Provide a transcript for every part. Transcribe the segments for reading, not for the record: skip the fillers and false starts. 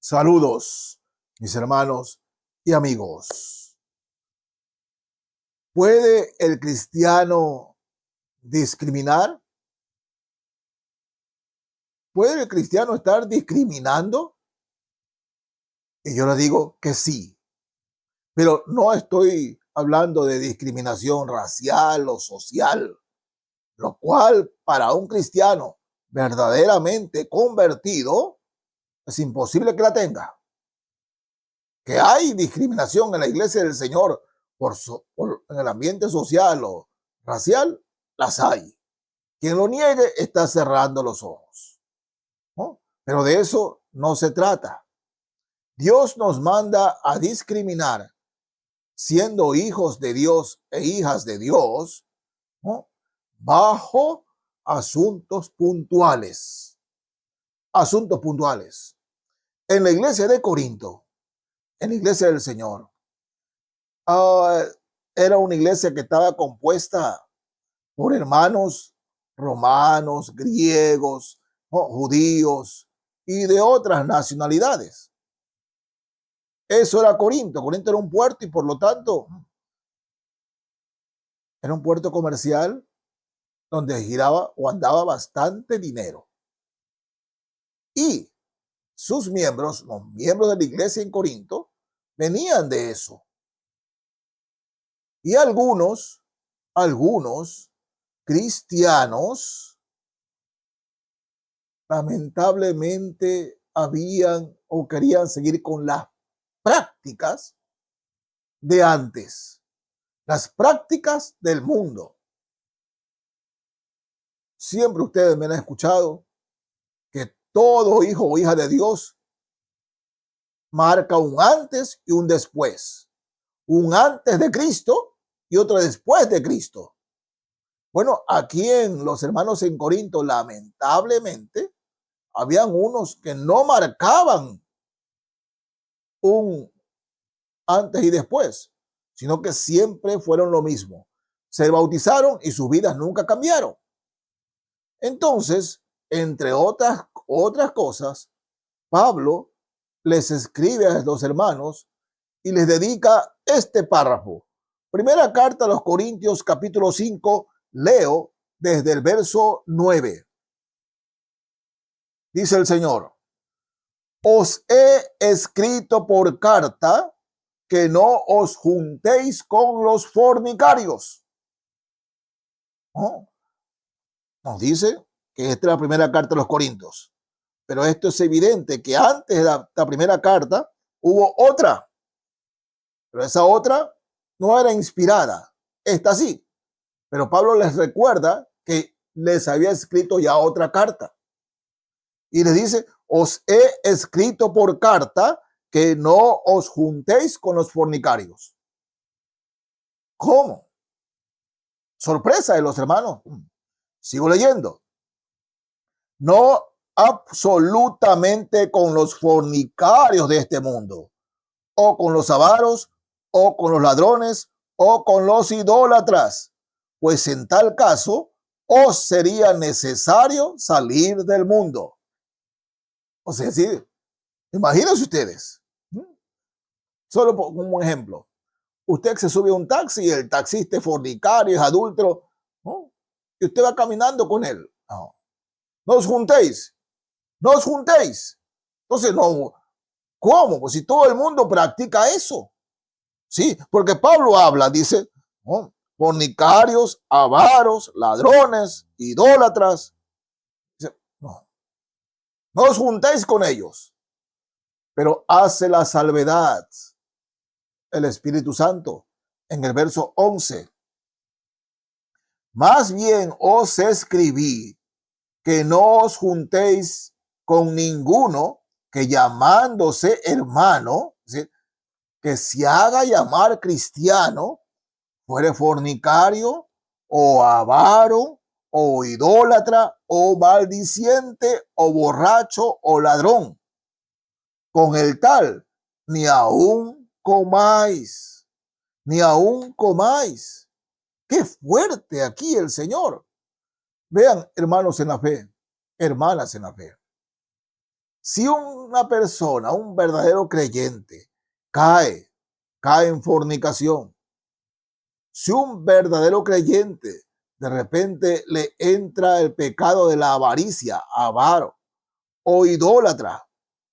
Saludos, mis hermanos y amigos. ¿Puede el cristiano discriminar? ¿Puede el cristiano estar discriminando? Y yo le digo que sí, pero no estoy hablando de discriminación racial o social, lo cual para un cristiano verdaderamente convertido es imposible que la tenga. Que hay discriminación en la iglesia del Señor en el ambiente social o racial, las hay. Quien lo niegue está cerrando los ojos, ¿no? Pero de eso no se trata. Dios nos manda a discriminar siendo hijos de Dios e hijas de Dios, ¿no? Bajo asuntos puntuales. Asuntos puntuales. En la iglesia de Corinto, en la iglesia del Señor, era una iglesia que estaba compuesta por hermanos romanos, griegos, judíos y de otras nacionalidades. Eso era Corinto. Corinto era un puerto y por lo tanto era un puerto comercial donde giraba o andaba bastante dinero. Y sus miembros, los miembros de la iglesia en Corinto, venían de eso. Y algunos cristianos, lamentablemente habían o querían seguir con las prácticas de antes, las prácticas del mundo. Siempre ustedes me han escuchado que todo hijo o hija de Dios marca un antes y un después. Un antes de Cristo y otro después de Cristo. Bueno, aquí en los hermanos en Corinto, lamentablemente, habían unos que no marcaban un antes y después, sino que siempre fueron lo mismo. Se bautizaron y sus vidas nunca cambiaron. Entonces, entre otras cosas, Pablo les escribe a los hermanos y les dedica este párrafo. Primera carta a los Corintios, capítulo 5, leo desde el verso 9. Dice el Señor: os he escrito por carta que no os juntéis con los fornicarios. ¿No? Nos dice que esta es la primera carta a los Corintios. Pero esto es evidente que antes de la primera carta hubo otra. Pero esa otra no era inspirada. Esta sí. Pero Pablo les recuerda que les había escrito ya otra carta. Y les dice: os he escrito por carta que no os juntéis con los fornicarios. ¿Cómo? Sorpresa de los hermanos. Sigo leyendo. No absolutamente con los fornicarios de este mundo, o con los avaros, o con los ladrones, o con los idólatras, pues en tal caso os sería necesario salir del mundo. O sea, sí, imagínense ustedes, solo como un ejemplo, usted se sube a un taxi y el taxista es fornicario, es adúltero, ¿no? Y usted va caminando con él. No os juntéis, no os juntéis. Entonces, no, ¿cómo? Pues si todo el mundo practica eso. Sí, porque Pablo habla, dice, ¿no? Fornicarios, avaros, ladrones, idólatras. Dice, no, no os juntéis con ellos. Pero hace la salvedad el Espíritu Santo en el verso 11. Más bien os escribí que no os juntéis con ninguno que llamándose hermano, es decir, que se haga llamar cristiano, fuere fornicario o avaro o idólatra o maldiciente o borracho o ladrón. Con el tal ni aún comáis, ni aún comáis. Qué fuerte aquí el Señor. Vean, hermanos en la fe, hermanas en la fe. Si una persona, un verdadero creyente, cae en fornicación, si un verdadero creyente de repente le entra el pecado de la avaricia, avaro o idólatra,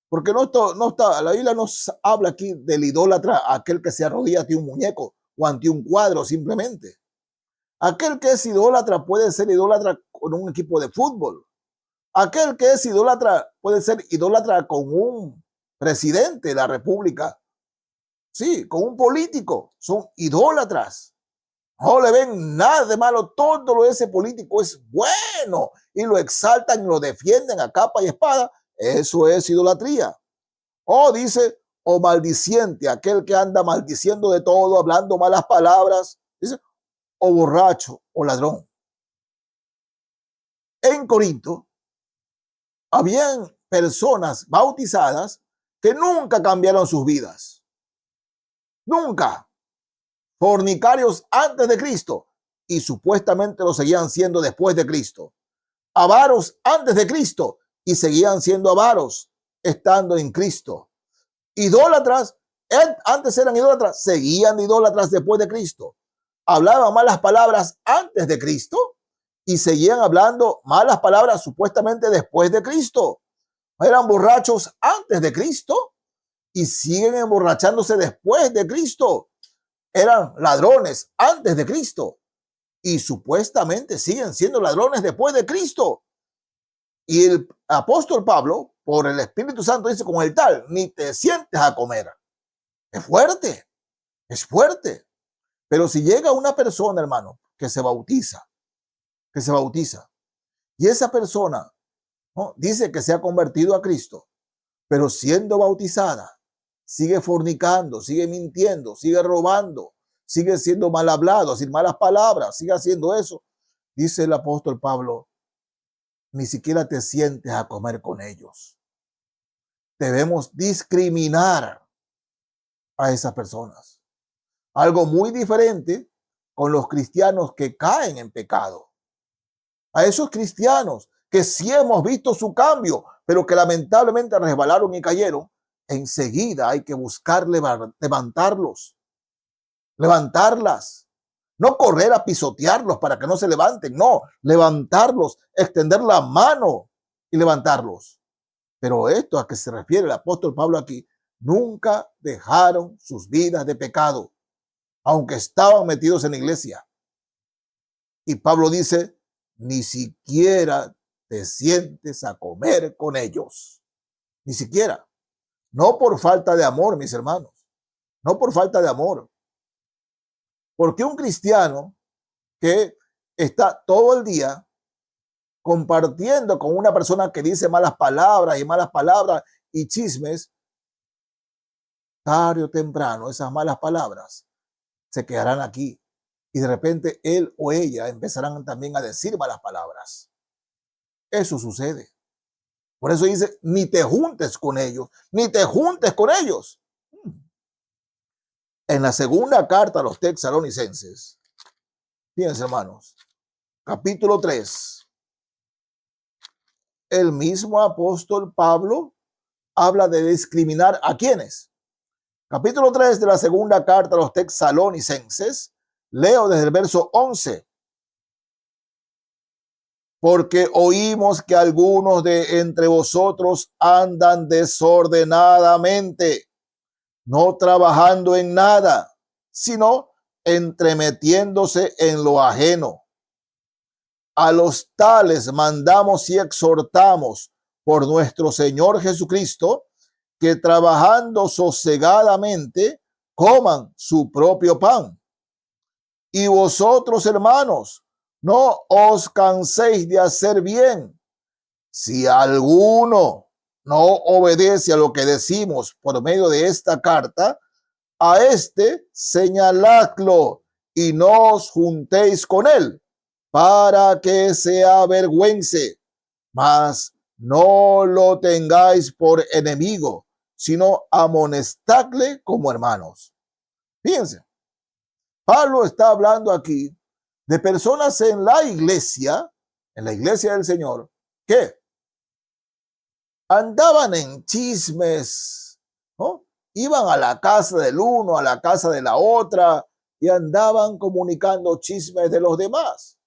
porque no está, la Biblia nos habla aquí del idólatra, aquel que se arrodilla ante un muñeco o ante un cuadro simplemente. Aquel que es idólatra puede ser idólatra con un equipo de fútbol. Aquel que es idólatra puede ser idólatra con un presidente de la república. Sí, con un político. Son idólatras. No le ven nada de malo. Todo lo de ese político es bueno y lo exaltan y lo defienden a capa y espada. Eso es idolatría. O dice, o maldiciente, aquel que anda maldiciendo de todo, hablando malas palabras. Dice, o borracho o ladrón. En Corinto habían personas bautizadas que nunca cambiaron sus vidas. Nunca. Fornicarios antes de Cristo y supuestamente lo seguían siendo después de Cristo. Avaros antes de Cristo y seguían siendo avaros estando en Cristo. Idólatras, antes eran idólatras, seguían idólatras después de Cristo. Hablaban malas palabras antes de Cristo y seguían hablando malas palabras supuestamente después de Cristo. Eran borrachos antes de Cristo y siguen emborrachándose después de Cristo. Eran ladrones antes de Cristo y supuestamente siguen siendo ladrones después de Cristo. Y el apóstol Pablo, por el Espíritu Santo, dice con el tal, ni te sientes a comer. Es fuerte, es fuerte. Pero si llega una persona, hermano, que se bautiza, y esa persona, ¿no?, dice que se ha convertido a Cristo, pero siendo bautizada, sigue fornicando, sigue mintiendo, sigue robando, sigue siendo mal hablado, sin malas palabras, sigue haciendo eso. Dice el apóstol Pablo, ni siquiera te sientes a comer con ellos. Debemos discriminar a esas personas. Algo muy diferente con los cristianos que caen en pecado. A esos cristianos que sí hemos visto su cambio, pero que lamentablemente resbalaron y cayeron, enseguida hay que buscar levantarlos, levantarlas. No correr a pisotearlos para que no se levanten, no, levantarlos, extender la mano y levantarlos. Pero esto a que se refiere el apóstol Pablo aquí, nunca dejaron sus vidas de pecado, aunque estaban metidos en la iglesia. Y Pablo dice, ni siquiera te sientes a comer con ellos. Ni siquiera. No por falta de amor, mis hermanos. No por falta de amor. Porque un cristiano que está todo el día compartiendo con una persona que dice malas palabras y chismes, tarde o temprano esas malas palabras se quedarán aquí y de repente él o ella empezarán también a decir malas palabras. Eso sucede. Por eso dice, ni te juntes con ellos, ni te juntes con ellos. En la segunda carta a los Tesalonicenses, fíjense hermanos, capítulo 3, el mismo apóstol Pablo habla de discriminar a quienes. Capítulo 3 de la segunda carta a los Tesalonicenses, leo desde el verso 11. Porque oímos que algunos de entre vosotros andan desordenadamente, no trabajando en nada, sino entremetiéndose en lo ajeno. A los tales mandamos y exhortamos por nuestro Señor Jesucristo, que trabajando sosegadamente coman su propio pan. Y vosotros, hermanos, no os canséis de hacer bien. Si alguno no obedece a lo que decimos por medio de esta carta, a este señaladlo y no os juntéis con él, para que se avergüence, mas no lo tengáis por enemigo, sino amonestadle como hermanos. Fíjense, Pablo está hablando aquí de personas en la iglesia del Señor, que andaban en chismes, ¿no? Iban a la casa del uno, a la casa de la otra y andaban comunicando chismes de los demás.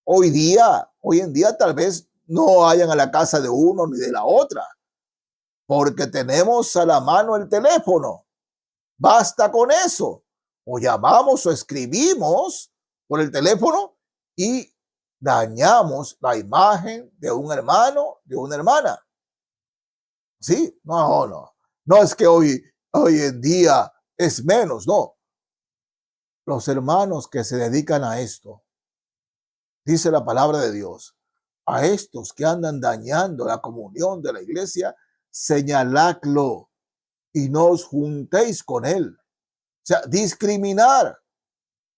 Hoy en día tal vez no vayan a la casa de uno ni de la otra, porque tenemos a la mano el teléfono. Basta con eso. O llamamos o escribimos por el teléfono y dañamos la imagen de un hermano, de una hermana. Sí, no. No es que hoy en día es menos, no. Los hermanos que se dedican a esto, dice la palabra de Dios, a estos que andan dañando la comunión de la iglesia, señaladlo y no os juntéis con él. O sea, discriminar.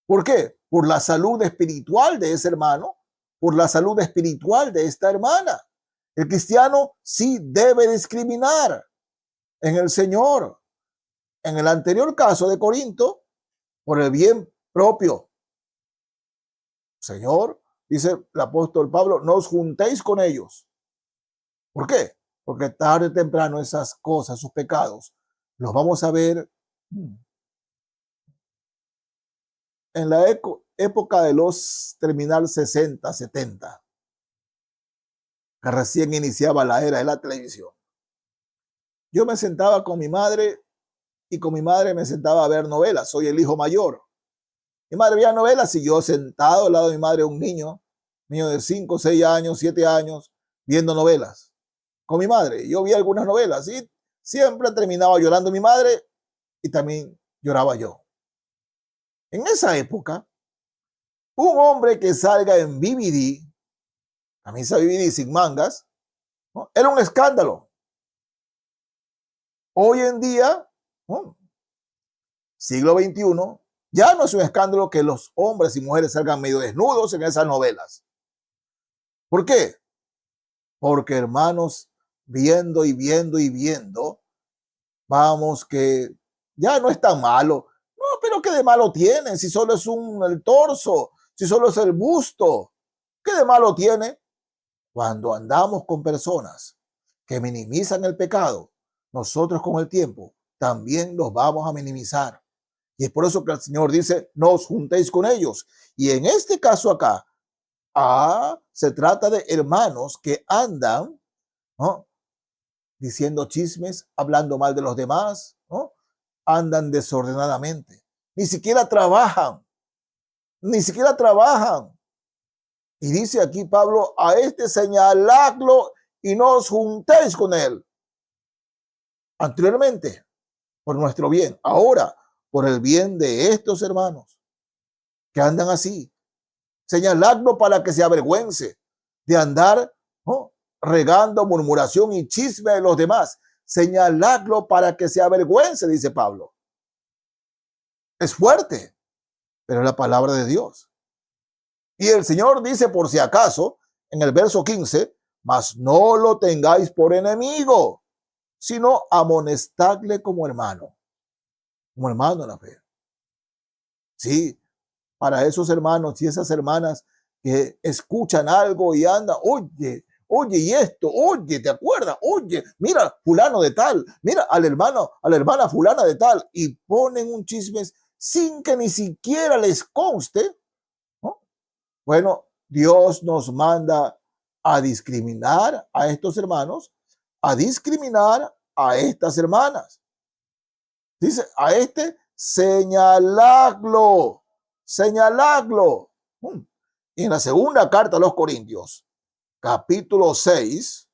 ¿Por qué? Por la salud espiritual de ese hermano, por la salud espiritual de esta hermana. El cristiano sí debe discriminar en el Señor. En el anterior caso de Corinto, por el bien propio. Señor, dice el apóstol Pablo, no os juntéis con ellos. ¿Por qué? Porque tarde o temprano esas cosas, sus pecados, los vamos a ver en la época de los terminal 60, 70, que recién iniciaba la era de la televisión. Yo me sentaba con mi madre y con mi madre me sentaba a ver novelas. Soy el hijo mayor. Mi madre veía novelas y yo sentado al lado de mi madre, un niño de 5, 6 años, 7 años, viendo novelas con mi madre. Yo vi algunas novelas y siempre terminaba llorando mi madre y también lloraba yo. En esa época, un hombre que salga en BBD, camisa BBD sin mangas, ¿no?, era un escándalo. Hoy en día, ¿no?, siglo XXI, ya no es un escándalo que los hombres y mujeres salgan medio desnudos en esas novelas. ¿Por qué? Porque, hermanos, viendo, vamos que ya no es tan malo. No, pero ¿qué de malo tiene? Si solo es el torso, si solo es el busto, ¿qué de malo tiene? Cuando andamos con personas que minimizan el pecado, nosotros con el tiempo también los vamos a minimizar. Y es por eso que el Señor dice, no os juntéis con ellos. Y en este caso acá, se trata de hermanos que andan, ¿no?, diciendo chismes, hablando mal de los demás, ¿no?, andan desordenadamente. Ni siquiera trabajan. Y dice aquí Pablo, a este señaladlo y no os juntéis con él. Anteriormente, por nuestro bien. Ahora, por el bien de estos hermanos que andan así. Señaladlo para que se avergüence de andar, ¿no?, regando murmuración y chisme de los demás. Señaladlo para que se avergüence, dice Pablo. Es fuerte, pero es la palabra de Dios. Y el Señor dice, por si acaso, en el verso 15, mas no lo tengáis por enemigo, sino amonestadle como hermano en la fe. Sí, para esos hermanos y esas hermanas que escuchan algo y andan, oye, y esto, oye, ¿te acuerdas? Oye, mira, fulano de tal, mira al hermano, a la hermana fulana de tal, y ponen un chisme sin que ni siquiera les conste, ¿no? Bueno, Dios nos manda a discriminar a estos hermanos, a discriminar a estas hermanas. Dice, a este señaladlo. Y en la segunda carta a los Corintios, capítulo 6,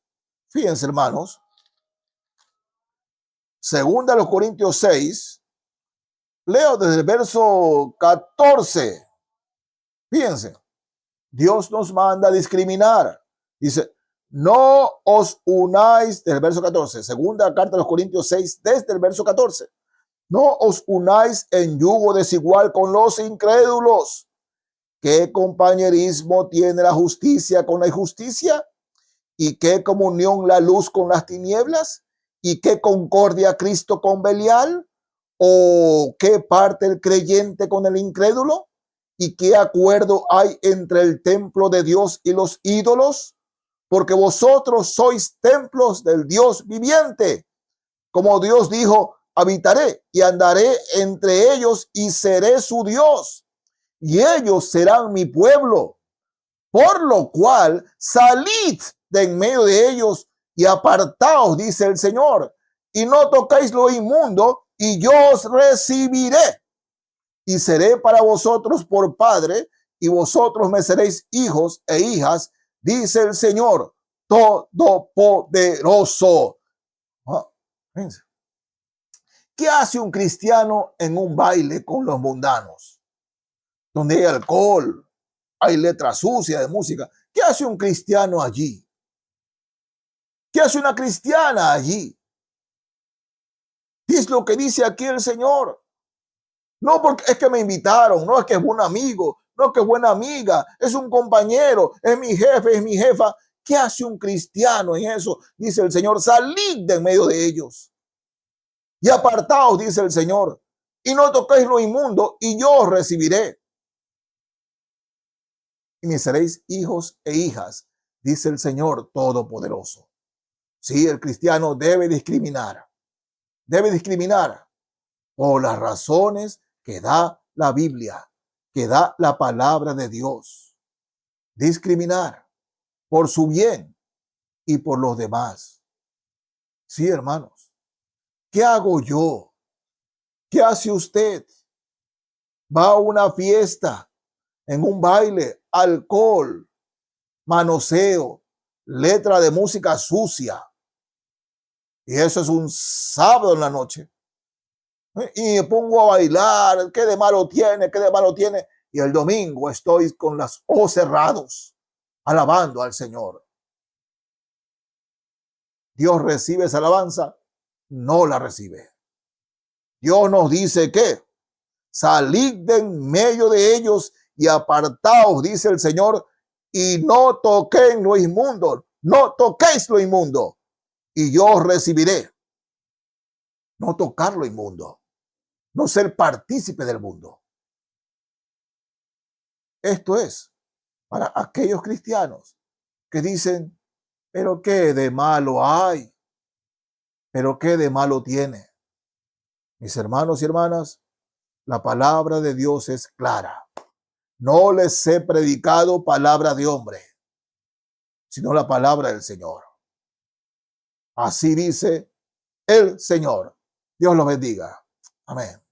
fíjense, hermanos, segunda a los Corintios 6, leo desde el verso 14. Fíjense, Dios nos manda a discriminar. Dice, no os unáis, desde el verso 14, segunda carta a los Corintios 6, desde el verso 14. No os unáis en yugo desigual con los incrédulos. ¿Qué compañerismo tiene la justicia con la injusticia? ¿Y qué comunión la luz con las tinieblas? ¿Y qué concordia Cristo con Belial? ¿O qué parte el creyente con el incrédulo? ¿Y qué acuerdo hay entre el templo de Dios y los ídolos? porque vosotros sois templos del Dios viviente. Como Dios dijo, habitaré y andaré entre ellos y seré su Dios, y ellos serán mi pueblo. Por lo cual, salid de en medio de ellos y apartaos, dice el Señor, y no toquéis lo inmundo, y yo os recibiré, y seré para vosotros por padre, y vosotros me seréis hijos e hijas, dice el Señor Todopoderoso. ¿Qué hace un cristiano en un baile con los mundanos? Donde hay alcohol, hay letra sucia de música. ¿Qué hace un cristiano allí? ¿Qué hace una cristiana allí? ¿Qué es lo que dice aquí el Señor? No porque es que me invitaron, no es que es buen amigo, no es que es buena amiga, es un compañero, es mi jefe, es mi jefa. ¿Qué hace un cristiano en eso? Dice el Señor, salid de en medio de ellos y apartaos, dice el Señor, y no toquéis lo inmundo, y yo os recibiré. Y me seréis hijos e hijas, dice el Señor Todopoderoso. Sí, el cristiano debe discriminar por las razones que da la Biblia, que da la palabra de Dios. Discriminar por su bien y por los demás. Sí, hermanos. ¿Qué hago yo? ¿Qué hace usted? Va a una fiesta, en un baile, alcohol, manoseo, letra de música sucia. Y eso es un sábado en la noche. Y me pongo a bailar. ¿Qué de malo tiene? ¿Qué de malo tiene? Y el domingo estoy con los ojos cerrados, alabando al Señor. ¿Dios recibe esa alabanza? No la recibe. Dios nos dice que salid de en medio de ellos y apartaos, dice el Señor, y no toquéis lo inmundo, no toquéis lo inmundo, y yo os recibiré. No tocar lo inmundo, no ser partícipe del mundo. Esto es para aquellos cristianos que dicen, pero qué de malo hay, pero qué de malo tiene. Mis hermanos y hermanas, la palabra de Dios es clara. No les he predicado palabra de hombre, sino la palabra del Señor. Así dice el Señor. Dios los bendiga. Amén.